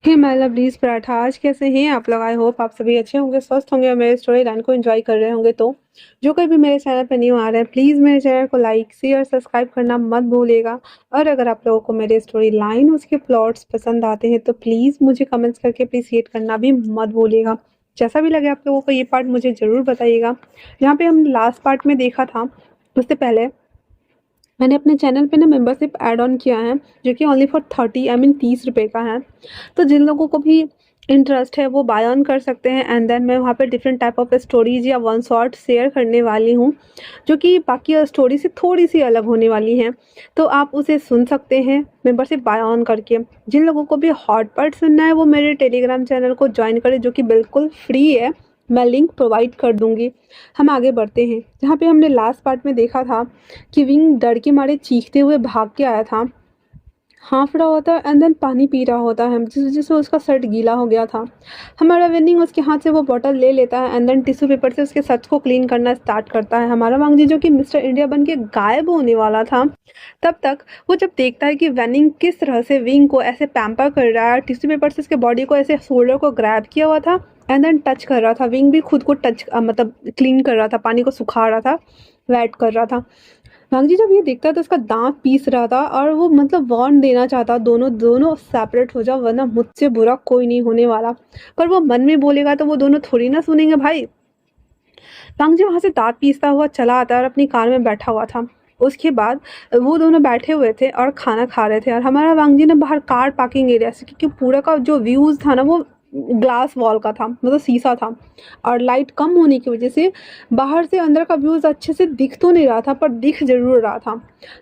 Hey my lovelies paratha, आज कैसे हैं आप लोग? आई होप आप सभी अच्छे होंगे, स्वस्थ होंगे और मेरे स्टोरी लाइन को एंजॉय कर रहे होंगे। तो जो कोई भी मेरे चैनल पे न्यू आ रहा है, प्लीज़ मेरे चैनल को लाइक शेयर सब्सक्राइब करना मत भूलिएगा। और अगर आप लोगों को मेरे स्टोरी लाइन उसके प्लॉट्स पसंद आते हैं तो प्लीज़ मुझे कमेंट्स करके अप्रिशिएट करना भी मत भूलिएगा। जैसा भी लगे आप लोगों को ये पार्ट मुझे ज़रूर बताइएगा। जहाँ पे हम लास्ट पार्ट में देखा था, उससे पहले मैंने अपने चैनल पे ना मेंबरशिप ऐड ऑन किया है, जो कि ओनली फॉर 30 आई मीन 30 रुपये का है। तो जिन लोगों को भी इंटरेस्ट है वो बाय ऑन कर सकते हैं। एंड देन मैं वहाँ पे डिफरेंट टाइप ऑफ स्टोरीज या वन शॉट शेयर करने वाली हूँ, जो कि बाकी स्टोरी से थोड़ी सी अलग होने वाली हैं। तो आप उसे सुन सकते हैं मेंबरशिप बाय ऑन करके। जिन लोगों को भी हॉट पार्ट सुनना है वो मेरे टेलीग्राम चैनल को ज्वाइन करें, जो कि बिल्कुल फ्री है। मैं लिंक प्रोवाइड कर दूंगी। हम आगे बढ़ते हैं, जहाँ पे हमने लास्ट पार्ट में देखा था कि विंग डर के मारे चीखते हुए भाग के आया था, हाँफ रहा होता है एंड देन पानी पी रहा होता है, जिस वजह से उसका शर्ट गीला हो गया था। हमारा विनिंग उसके हाथ से वो बॉटल ले लेता है एंड देन टिश्यू पेपर से उसके शर्ट को क्लीन करना स्टार्ट करता है। हमारा वांगजी, जो कि मिस्टर इंडिया बन के गायब होने वाला था, तब तक वो जब देखता है कि वेनिंग किस तरह से विंग को ऐसे पैम्पर कर रहा है, टिश्यू पेपर से उसके बॉडी को ऐसे शोल्डर को ग्रैब किया हुआ था एंड देन टच कर रहा था। विंग भी खुद को टच मतलब क्लीन कर रहा था, पानी को सुखा रहा था, वेट कर रहा था। वांगजी जब ये देखता है तो उसका दांत पीस रहा था और वो मतलब वार्न देना चाहता, दोनों दोनों सेपरेट हो जाओ वरना मुझसे बुरा कोई नहीं होने वाला। पर वो मन में बोलेगा तो वो दोनों थोड़ी ना सुनेंगे भाई। वांगजी वहां से दांत पीसता हुआ चला आता है और अपनी कार में बैठा हुआ था। उसके बाद वो दोनों बैठे हुए थे और खाना खा रहे थे, और हमारा वांगजी ने बाहर कार पार्किंग एरिया से, क्योंकि पूरा का जो व्यूज था ना वो ग्लास वॉल का था, मतलब शीशा था, और लाइट कम होने की वजह से बाहर से अंदर का व्यूज अच्छे से दिख तो नहीं रहा था पर दिख जरूर रहा था।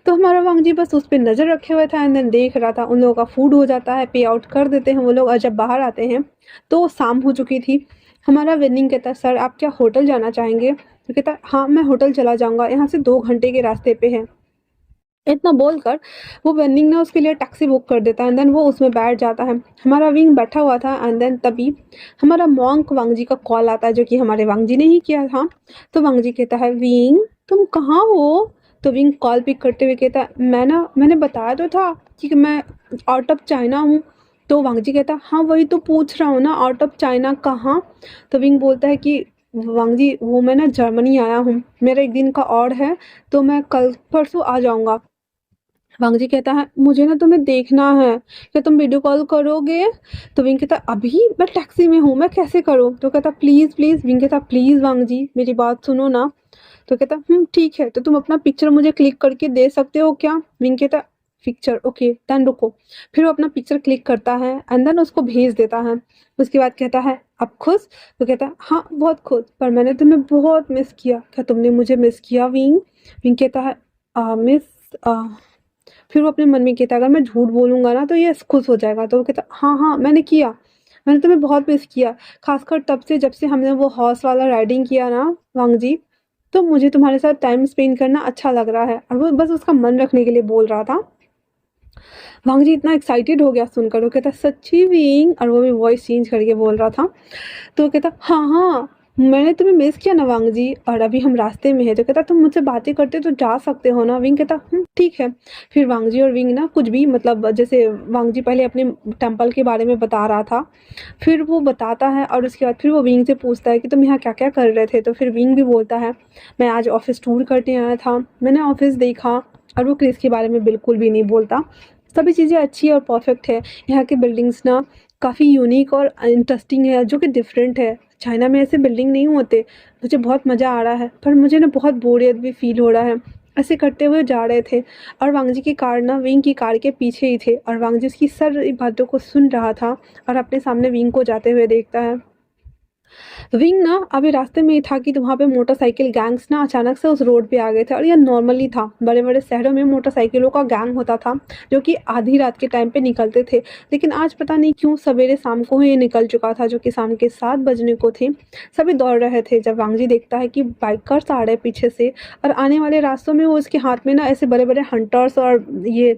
तो हमारा वांगजी बस उस पर नज़र रखे हुए था एंड देन देख रहा था। उन लोगों का फूड हो जाता है, पे आउट कर देते हैं वो लोग, और जब बाहर आते हैं तो शाम हो चुकी थी। हमारा वेनिंग कहता है, सर आप क्या होटल जाना चाहेंगे? तो कहता है, हाँ मैं होटल चला जाऊंगा, यहाँ से 2 घंटे के रास्ते पे है। इतना बोलकर वो वेनिंग ने उसके लिए टैक्सी बुक कर देता है एंड देन वो उसमें बैठ जाता है। हमारा विंग बैठा हुआ था एंड देन तभी हमारा मॉन्क वांगजी का कॉल आता है, जो कि हमारे वांगजी ने ही किया था। तो वांगजी कहता है, विंग तुम कहाँ हो? तो विंग कॉल पिक करते हुए कहता है, मैंने बताया तो था कि मैं आउट ऑफ चाइना हूँ। तो वांगजी कहता है, हाँ वही तो पूछ रहा हूँ ना, आउट ऑफ चाइना कहाँ? तो विंग बोलता है कि वांगजी वो मैं ना जर्मनी आया हूँ, मेरा एक दिन का और है, तो मैं कल परसों आ जाऊँगा। वांगजी कहता है, मुझे ना तुम्हें देखना है, क्या तुम वीडियो कॉल करोगे? तो विंग कहता, अभी मैं टैक्सी में हूँ, मैं कैसे करूँ? तो कहता, प्लीज़ प्लीज़। विंग कहता, प्लीज़ वांगजी मेरी बात सुनो ना। तो कहता, ठीक है, तो तुम अपना पिक्चर मुझे क्लिक करके दे सकते हो क्या? विंग कहता, पिक्चर ओके देन रुको। फिर वो अपना पिक्चर क्लिक करता है एंड देन उसको भेज देता है। उसके बाद कहता है, अब खुश? तो कहता है, हाँ बहुत खुश, पर मैंने तुम्हें बहुत मिस किया, क्या तुमने मुझे मिस किया विंग? विंग कहता है, मिस फिर वो अपने मन में कहता है, अगर मैं झूठ बोलूँगा ना तो ये खुश हो जाएगा। तो वो कहता, हाँ हाँ मैंने किया, मैंने तुम्हें बहुत मिस किया, खासकर तब से जब से हमने वो हॉर्स वाला राइडिंग किया ना वांगजी, तो मुझे तुम्हारे साथ टाइम स्पेंड करना अच्छा लग रहा है। और वो बस उसका मन रखने के लिए बोल रहा था। वांगजी इतना एक्साइटेड हो गया सुनकर, वो कहता, सच्ची विंग? और वो भी वॉइस चेंज करके बोल रहा था। तो वो कहता, हाँ हाँ मैंने तुम्हें मिस किया ना वांगजी, और अभी हम रास्ते में है। तो कहता, तुम मुझसे बातें करते तो जा सकते हो ना? विंग कहता, ठीक है। फिर वांगजी और विंग ना कुछ भी मतलब, जैसे वांगजी पहले अपने टेम्पल के बारे में बता रहा था, फिर वो बताता है और उसके बाद फिर वो विंग से पूछता है कि तुम यहाँ क्या क्या कर रहे थे? तो फिर विंग भी बोलता है, मैं आज ऑफिस टूर करने आया था, मैंने ऑफिस देखा। और वो क्रिस के बारे में बिल्कुल भी नहीं बोलता। सभी चीज़ें अच्छी और परफेक्ट है। यहाँ के बिल्डिंग्स ना काफ़ी यूनिक और इंटरेस्टिंग है, जो कि डिफरेंट है। चाइना में ऐसे बिल्डिंग नहीं होते। मुझे बहुत मज़ा आ रहा है, पर मुझे ना बहुत बोरियत भी फील हो रहा है। ऐसे करते हुए जा रहे थे और वांगजी की कार ना विंग की कार के पीछे ही थे, और वांगजी उसकी सारी बातों को सुन रहा था और अपने सामने विंग को जाते हुए देखता है। विंग ना अभी रास्ते में ही था कि तो वहाँ पे मोटरसाइकिल गैंग्स ना अचानक से उस रोड पे आ गए थे, और ये नॉर्मली था, बड़े बड़े शहरों में मोटरसाइकिलों का गैंग होता था जो कि आधी रात के टाइम पे निकलते थे। लेकिन आज पता नहीं क्यों सवेरे शाम को ही ये निकल चुका था, जो कि शाम के 7 बजने को थे। सभी दौड़ रहे थे जब वांगजी देखता है कि बाइकर्स आ रहे पीछे से, और आने वाले रास्तों में वो उसके हाथ में ना ऐसे बड़े बड़े हंटर्स और ये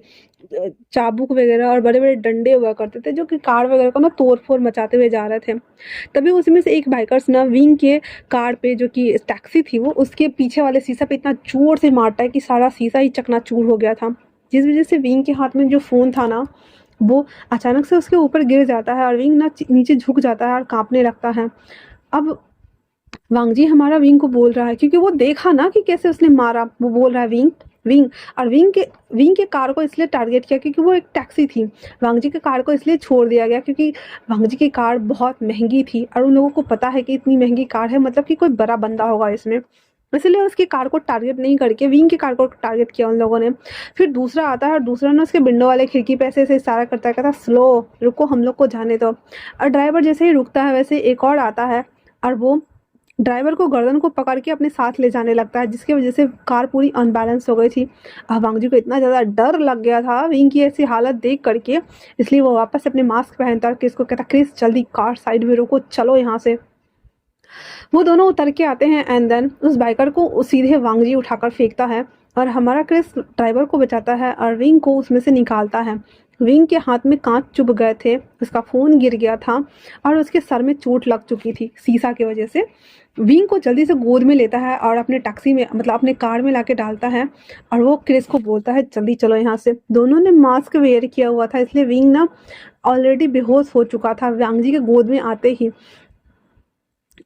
चाबुक वगैरह और बड़े बड़े डंडे हुआ करते थे, जो कि कार वगैरह को ना तोड़ फोड़ मचाते हुए जा रहे थे। तभी उसमें से एक बाइकर्स ना विंग के कार पे, जो कि टैक्सी थी, वो उसके पीछे वाले शीशा पे इतना जोर से मारता है कि सारा शीशा ही चकनाचूर हो गया था, जिस वजह से विंग के हाथ में जो फ़ोन था ना वो अचानक से उसके ऊपर गिर जाता है और विंग ना नीचे झुक जाता है और कांपने लगता है। अब वांगजी हमारा विंग को बोल रहा है, क्योंकि वो देखा ना कि कैसे उसने मारा, वो बोल रहा है विंग विंग। और विंग के कार को इसलिए टारगेट किया क्योंकि वो एक टैक्सी थी। वांगजी के कार को इसलिए छोड़ दिया गया क्योंकि वांगजी की कार बहुत महंगी थी और उन लोगों को पता है कि इतनी महंगी कार है, मतलब कि कोई बड़ा बंदा होगा इसमें, इसलिए उसकी कार को टारगेट नहीं करके विंग की कार को टारगेट किया उन लोगों ने। फिर दूसरा आता है और दूसरा ना उसके विंडो वाले खिड़की पे ऐसे इशारा करता है, कहता स्लो, रुको, हम लोग को जाने दो। और ड्राइवर जैसे ही रुकता है वैसे एक और आता है और वो ड्राइवर को गर्दन को पकड़ के अपने साथ ले जाने लगता है, जिसकी वजह से कार पूरी अनबैलेंस हो गई थी। अब वांगजी को इतना ज़्यादा डर लग गया था विंग की ऐसी हालत देख करके, इसलिए वो वापस अपने मास्क पहनता है, क्रिस को कहता क्रिस जल्दी कार साइड में रोको, चलो यहाँ से। वो दोनों उतर के आते हैं एंड देन उस बाइकर को सीधे वांगजी उठाकर फेंकता है और हमारा क्रिस ड्राइवर को बचाता है और विंग को उसमें से निकालता है। विंग के हाथ में कांच चुभ गए थे, उसका फ़ोन गिर गया था और उसके सर में चोट लग चुकी थी शीशा की वजह से। विंग को जल्दी से गोद में लेता है और अपने टैक्सी में, मतलब अपने कार में लाके डालता है और वो क्रिस को बोलता है जल्दी चलो यहाँ से। दोनों ने मास्क वेयर किया हुआ था, इसलिए विंग ना ऑलरेडी बेहोश हो चुका था वांगजी के गोद में आते ही।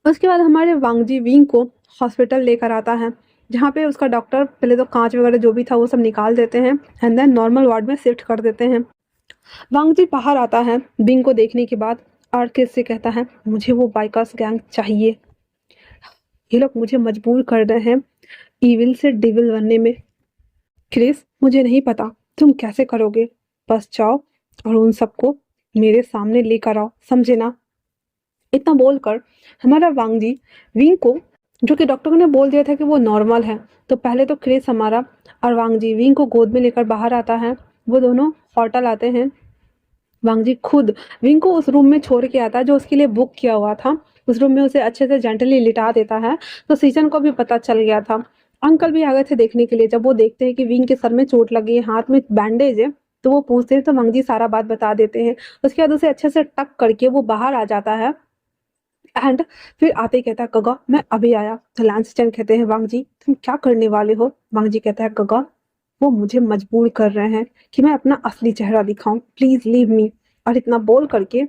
उसके बाद हमारे वांगजी विंग को हॉस्पिटल लेकर आता है, जहाँ पे उसका डॉक्टर पहले तो कांच वगैरह जो भी था वो सब निकाल देते हैं एंड देन नॉर्मल वार्ड में शिफ्ट कर देते हैं। वांगजी बाहर आता है विंग को देखने के बाद और क्रिस से कहता है मुझे वो बाइकर्स गैंग चाहिए, ये लोग मुझे मजबूर कर रहे हैं ईविल से डेविल बनने में। क्रिस मुझे नहीं पता तुम कैसे करोगे, बस जाओ और उन सबको मेरे सामने लेकर आओ, समझे ना। इतना बोलकर हमारा वांगजी विंग को, जो कि डॉक्टर ने बोल दिया था कि वो नॉर्मल है, तो पहले तो क्रिस हमारा और वांगजी विंग को गोद में लेकर बाहर आता है। वो दोनों होटल आते हैं। वांगजी खुद विंग को उस रूम में छोड़ के आता है जो उसके लिए बुक किया हुआ था। उस रूम में उसे अच्छे से जेंटली लिटा देता है, तो सीजन को भी पता चल गया था। अंकल भी आ गए थे देखने के लिए। जब वो देखते हैं कि विंग के सर में चोट लगी है, हाथ में बैंडेज है, तो वो पूछते हैं, तो वांगजी सारा बात बता देते हैं। उसके बाद उसे अच्छे से टक करके वो बाहर आ जाता है एंड फिर आते ही कहता है गगा मैं अभी आया। तो लैंस चैन कहते हैं वांगजी तुम क्या करने वाले हो। वांगजी कहता है गगा वो मुझे मजबूर कर रहे हैं कि मैं अपना असली चेहरा दिखाऊं, प्लीज लीव मी। और इतना बोल करके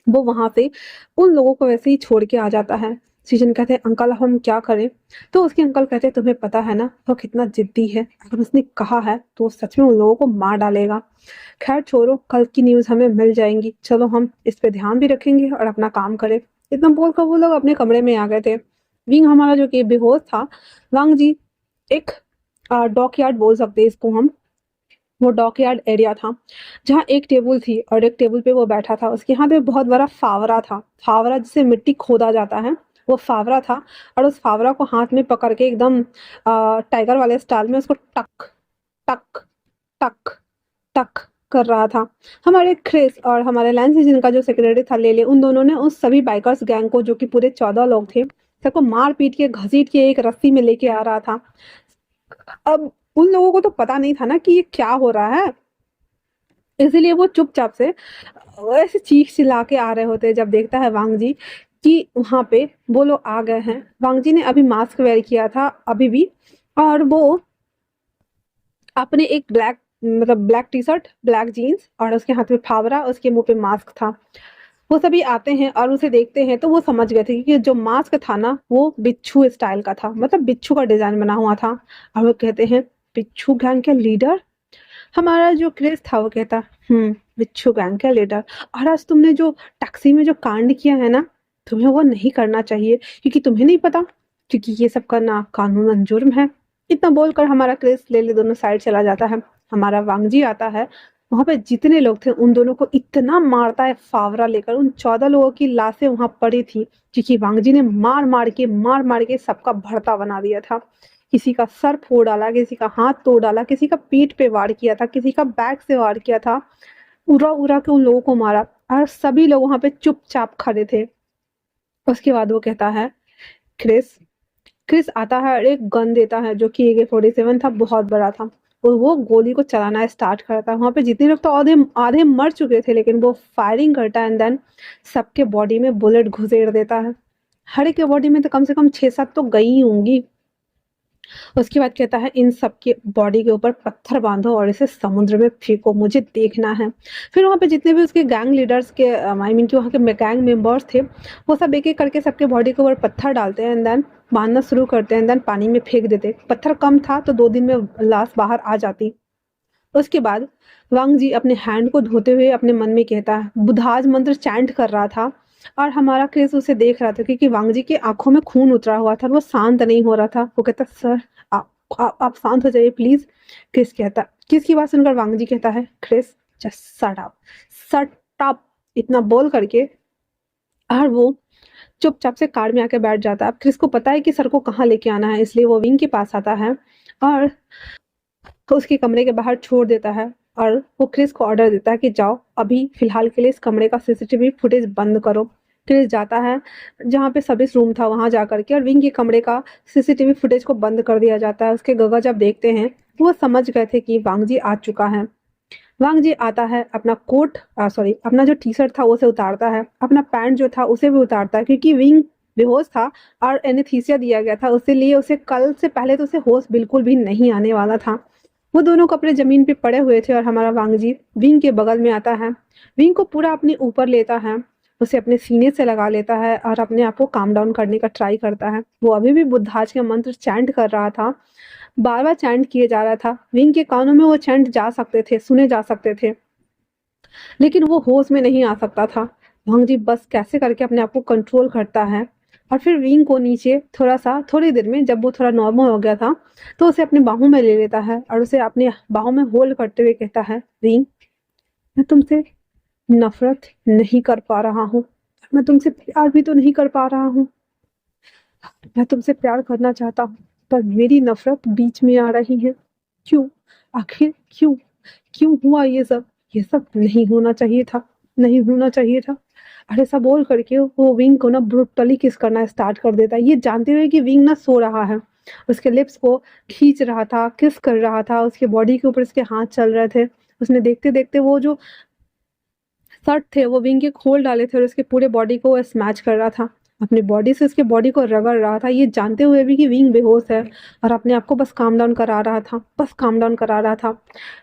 वो वहां से उन लोगों को वैसे ही छोड़ के आ जाता है। सीजन कहते हैं अंकल हम क्या करें। तो उसके अंकल कहते हैं तुम्हें पता है ना वो कितना जिद्दी है, अगर उसने कहा है तो वो सच में उन लोगों को मार डालेगा। खैर छोड़ो, कल की न्यूज हमें मिल जाएंगी, चलो हम इस पे ध्यान भी रखेंगे और अपना काम करें। इतना बोलकर वो लोग अपने कमरे में आ गए थे। विंग हमारा जो कि बेहोश था, वांग जी एक डॉक यार्ड बोल सकते हैं इसको हम, वो डॉक यार्ड एरिया था जहाँ एक टेबल थी और एक टेबल पे वो बैठा था। उसके हाथ में बहुत बड़ा फावरा था, फावरा जिसे मिट्टी खोदा जाता है, वो फावरा था। और उस फावरा को हाथ में पकड़ के एकदम टाइगर वाले स्टाइल में उसको टक टक टक टक कर रहा था। हमारे क्रिस और हमारे लैंस जिनका जो सेक्रेटरी था ले उन दोनों ने उस सभी बाइकर्स गैंग को, जो कि पूरे 14 लोग थे, सबको मार पीट के घसीट के एक रस्सी में लेके आ रहा था। अब उन लोगों को तो पता नहीं था ना कि ये क्या हो रहा है, इसीलिए वो चुपचाप से ऐसे चीख चिल्ला के आ रहे होते। जब देखता है वांगजी कि वहां पे वो लोग आ गए हैं, वांगजी ने अभी मास्क वेयर किया था अभी भी, और वो अपने एक ब्लैक, मतलब black T shirt, black jeans और उसके हाथ में फावरा, उसके मुंह पे मास्क था। वो सभी आते हैं और उसे देखते हैं तो वो समझ गए थे कि जो मास्क था ना वो बिच्छू स्टाइल का था, मतलब बिच्छू का डिजाइन बना हुआ था। और वो कहते हैं बिच्छू गैंग के लीडर। हमारा जो क्रिस था वो कहता बिच्छू गैंग का लीडर, और आज तुमने जो टैक्सी में जो कांड किया है ना, तुम्हें वो नहीं करना चाहिए, क्योंकि तुम्हें नहीं पता, क्योंकि ये सब करना कानूनन जुर्म है। इतना बोलकर हमारा क्रिस ले दोनों साइड चला जाता है। हमारा वांगजी आता है, वहां पे जितने लोग थे उन दोनों को इतना मारता है फावरा लेकर। उन 14 लोगों की लाशें वहां पड़ी थी, क्योंकि वांगजी ने मार मार के सबका भरता बना दिया था। किसी का सर फोड़ डाला, किसी का हाथ तोड़ डाला, किसी का पीठ पे वार किया था, किसी का बैक से वार किया था, उड़ा उड़ा के उन लोगों को मारा। और सभी लोग वहां पे चुपचाप खड़े थे। उसके बाद वो कहता है क्रिस क्रिस आता है और एक गन देता है जो कि AK-47 था, बहुत बड़ा था, और वो गोली को चलाना स्टार्ट करता है। वहां पे जितने लोग तो आधे आधे मर चुके थे, लेकिन वो फायरिंग करता है एंड देन सबके बॉडी में बुलेट घुसेड़ देता है। हर एक के बॉडी में तो कम से कम 6-7 तो गई होंगी। उसके बाद कहता है इन सब के बॉडी के ऊपर पत्थर बांधो और इसे समुद्र में फेंको, मुझे देखना है। फिर वहाँ पे जितने भी उसके गैंग लीडर्स के आई मीन कि वहाँ के गैंग मेंबर्स थे, वो सब एक एक करके सबके बॉडी के ऊपर पत्थर डालते हैं एंड देन बांधना शुरू करते हैं एंड देन पानी में फेंक देते। पत्थर कम था तो 2 दिन में लाश बाहर आ जाती। उसके बाद वांग जी अपने हैंड को धोते हुए अपने मन में कहता है, बुधाज मंत्र चैंट कर रहा था और हमारा क्रिस उसे देख रहा था क्योंकि वांग जी की आंखों में खून उतरा हुआ था, वो शांत नहीं हो रहा था। वो कहता, सर आप शांत हो जाइए प्लीज। क्रिस कहता, किसकी बात सुनकर वांग जी कहता है, Chris just shut up, shut up, इतना बोल करके और वो चुपचाप से कार में आके बैठ जाता है। अब क्रिस को पता है कि सर को कहाँ लेके आना है, इसलिए वो विंग के पास आता है और उसके कमरे के बाहर छोड़ देता है और वो क्रिस को ऑर्डर देता है कि जाओ अभी फिलहाल के लिए इस कमरे का सीसीटीवी फुटेज बंद करो। क्रिस जाता है जहाँ पे सर्विस रूम था वहां जा करके और विंग के कमरे का सीसीटीवी फुटेज को बंद कर दिया जाता है। उसके गगा जब देखते हैं वो समझ गए थे कि वांग जी आ चुका है। वांग जी आता है, अपना कोट सॉरी अपना जो टी शर्ट था उसे उतारता है, अपना पैंट जो था उसे भी उतारता है क्योंकि विंग बेहोश था और एनेस्थीसिया दिया गया था, उसके लिए उसे कल से पहले तो उसे होश बिल्कुल भी नहीं आने वाला था। वो दोनों कपड़े जमीन पे पड़े हुए थे और हमारा वांगजी विंग के बगल में आता है, विंग को पूरा अपने ऊपर लेता है, उसे अपने सीने से लगा लेता है और अपने आप को काम डाउन करने का ट्राई करता है। वो अभी भी बुद्धाज के मंत्र चैंट कर रहा था, बार बार चैंट किए जा रहा था। विंग के कानों में वो चैंट जा सकते थे, सुने जा सकते थे, लेकिन वो होश में नहीं आ सकता था। वांगजी बस कैसे करके अपने आप को कंट्रोल करता है और फिर विंग को नीचे थोड़ी देर में जब वो थोड़ा नॉर्मल हो गया था तो उसे अपने बाहों में ले लेता है और उसे अपने बाहों में होल्ड करते हुए कहता है, विंग मैं तुमसे नफरत नहीं कर पा रहा हूँ, मैं तुमसे प्यार भी तो नहीं कर पा रहा हूँ, मैं तुमसे प्यार करना चाहता हूँ पर मेरी नफरत बीच में आ रही है। क्यों, आखिर क्यों, क्यों हुआ ये सब, ये सब नहीं होना चाहिए था, नहीं होना चाहिए था। और ऐसा बोल करके वो विंग को ना ब्रूटली किस करना स्टार्ट कर देता है, ये जानते हुए कि विंग ना सो रहा है। उसके लिप्स को खींच रहा था, किस कर रहा था, उसके बॉडी के ऊपर उसके हाथ चल रहे थे। उसने देखते देखते वो जो शर्ट थे वो विंग के खोल डाले थे और उसके पूरे बॉडी को वो स्मैच कर रहा था, अपनी बॉडी से उसके बॉडी को रगड़ रहा था, ये जानते हुए भी कि विंग बेहोश है और अपने आप को बस काम डाउन करा रहा था, बस काम डाउन करा रहा था।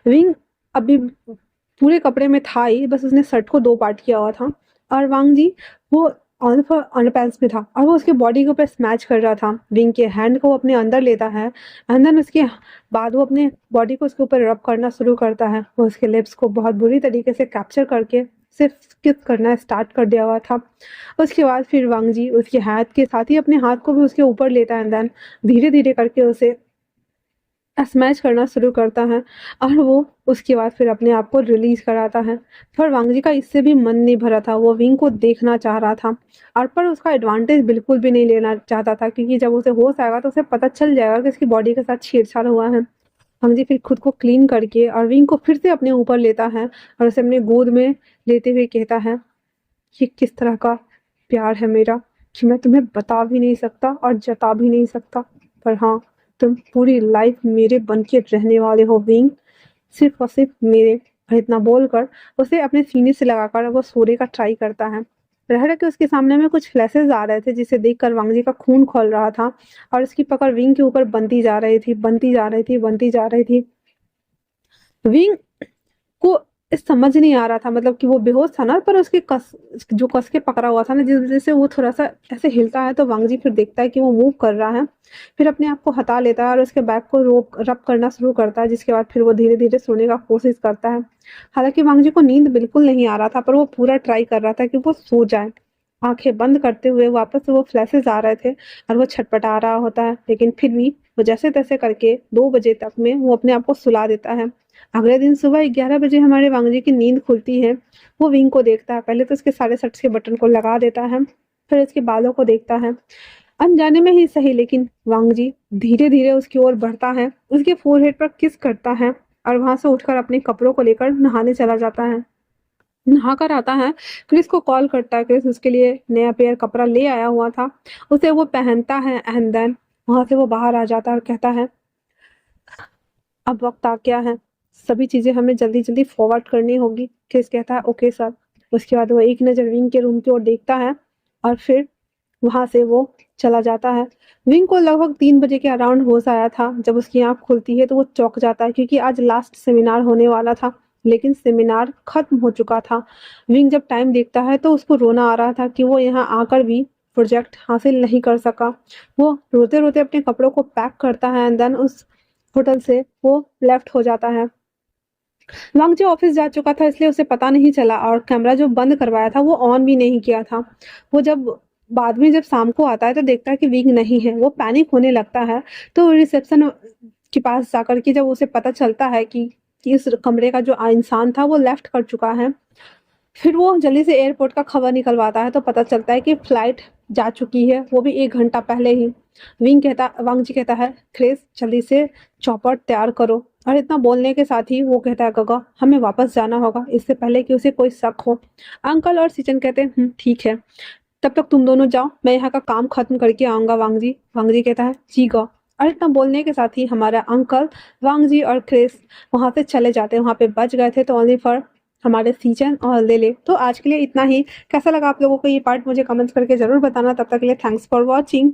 विंग अभी पूरे कपड़े में था ही, बस उसने शर्ट को 2 पार्ट किया हुआ था और वांग जी वो अंडरपैंट्स में था और वो उसके बॉडी के ऊपर स्मैच कर रहा था। विंग के हैंड को अपने अंदर लेता है एंड देन उसके बाद वो अपने बॉडी को उसके ऊपर रब करना शुरू करता है। वो उसके लिप्स को बहुत बुरी तरीके से कैप्चर करके सिर्फ किस करना स्टार्ट कर दिया हुआ था। उसके बाद फिर वांग जी उसके हाथ के साथ ही अपने हाथ को भी उसके ऊपर लेता है एंड देन धीरे धीरे करके उसे स्मैश करना शुरू करता है और वो उसके बाद फिर अपने आप को रिलीज कराता है। पर वांग जी का इससे भी मन नहीं भरा था, वो विंग को देखना चाह रहा था और पर उसका एडवांटेज बिल्कुल भी नहीं लेना चाहता था क्योंकि जब उसे होश आएगा तो उसे पता चल जाएगा कि उसकी बॉडी के साथ छेड़छाड़ हुआ है। वांग जी फिर खुद को क्लीन करके और विंग को फिर से अपने ऊपर लेता है और उसे अपने गोद में लेते हुए कहता है, ये किस तरह का प्यार है मेरा कि मैं तुम्हें बता भी नहीं सकता और जता भी नहीं सकता, पर हाँ तुम पूरी लाइफ मेरे बन के रहने वाले हो विंग, सिर्फ और सिर्फ मेरे। और इतना बोलकर उसे अपने सीने से लगाकर वो सोने का ट्राई करता है। रह रह के उसके सामने में कुछ फ्लैशेस आ रहे थे जिसे देखकर वांग जी का खून खौल रहा था और उसकी पकड़ विंग के ऊपर बनती जा रही थी, बनती जा रही थी, बनती जा रही थी। विंग को इस समझ नहीं आ रहा था, मतलब कि वो बेहोश था ना, पर उसके कस के पकड़ा हुआ था ना, जिस वजह से वो थोड़ा सा ऐसे हिलता है तो वांग जी फिर देखता है कि वो मूव कर रहा है, फिर अपने आप को हटा लेता है और उसके बैक को रोक रब करना शुरू करता है, जिसके बाद फिर वो धीरे धीरे सोने का कोशिश करता है। हालांकि वांग जी को नींद बिल्कुल नहीं आ रहा था पर वो पूरा ट्राई कर रहा था कि वो सो जाए। आंखें बंद करते हुए वापस से वो फ्लैशेस आ रहे थे और वो छटपटा रहा होता है, लेकिन फिर भी वो जैसे तैसे करके 2 बजे तक में वो अपने आप को सुला देता है। अगले दिन सुबह 11 बजे हमारे वांग जी की नींद खुलती है। वो विंग को देखता है, पहले तो उसके सारे शर्ट्स के बटन को लगा देता है, फिर उसके बालों को देखता है, अनजाने में ही सही लेकिन वांग जी धीरे धीरे उसकी ओर बढ़ता है, उसके फोरहेड पर किस करता है और वहां से उठकर अपने कपड़ों को लेकर नहाने चला जाता है। नहा कर आता है, क्रिस को कॉल करता है, क्रिस उसके लिए नया पेयर कपड़ा ले आया हुआ था, उसे वो पहनता है एंड देन वहां से वो बाहर आ जाता है और कहता है, अब वक्त आ गया है, सभी चीजें हमें जल्दी जल्दी फॉरवर्ड करनी होगी। क्रिस कहता है ओके सर। उसके बाद वो एक नजर विंग के रूम की ओर देखता है और फिर वहां से वो चला जाता है। विंग को लगभग 3 बजे के अराउंड होश आया था। जब उसकी आंख खुलती है तो वो चौंक जाता है क्योंकि आज लास्ट सेमिनार होने वाला था, लेकिन सेमिनार खत्म हो चुका था। विंग जब टाइम देखता है तो उसको रोना आ रहा था कि वो यहाँ आकर भी प्रोजेक्ट हासिल नहीं कर सका। वो रोते रोते अपने कपड़ों को पैक करता है एंड देन उस होटल से वो लेफ्ट हो जाता है। वांगजी ऑफिस जा चुका था इसलिए उसे पता नहीं चला और कैमरा जो बंद करवाया था वो ऑन भी नहीं किया था। वो जब बाद में जब शाम को आता है तो देखता है कि विंग नहीं है। वो पैनिक होने लगता है। तो रिसेप्शन के पास जाकर के जब उसे पता चलता है कि इस कमरे का जो इंसान था वो लेफ्ट कर चुका है, फिर वो जल्दी से एयरपोर्ट का खबर निकलवाता है तो पता चलता है कि फ्लाइट जा चुकी है, वो भी 1 घंटा पहले ही। वांगजी कहता है, क्रिस जल्दी से चौपर तैयार करो। और इतना बोलने के साथ ही वो कहता है, गगा हमें वापस जाना होगा इससे पहले कि उसे कोई शक हो। अंकल और सिचन कहते हैं, ठीक है, तब तक तुम दोनों जाओ, मैं यहाँ का काम खत्म करके आऊंगा वांगजी। वांगजी कहता है, जी गा। और इतना बोलने के साथ ही हमारा अंकल, वांगजी और क्रिस वहां से चले जाते हैं। वहां पे बच गए थे तो ओनली फॉर हमारे सीजन और ले। तो आज के लिए इतना ही। कैसा लगा आप लोगों को ये पार्ट मुझे कमेंट्स करके जरूर बताना। तब तक के लिए थैंक्स फॉर वॉचिंग।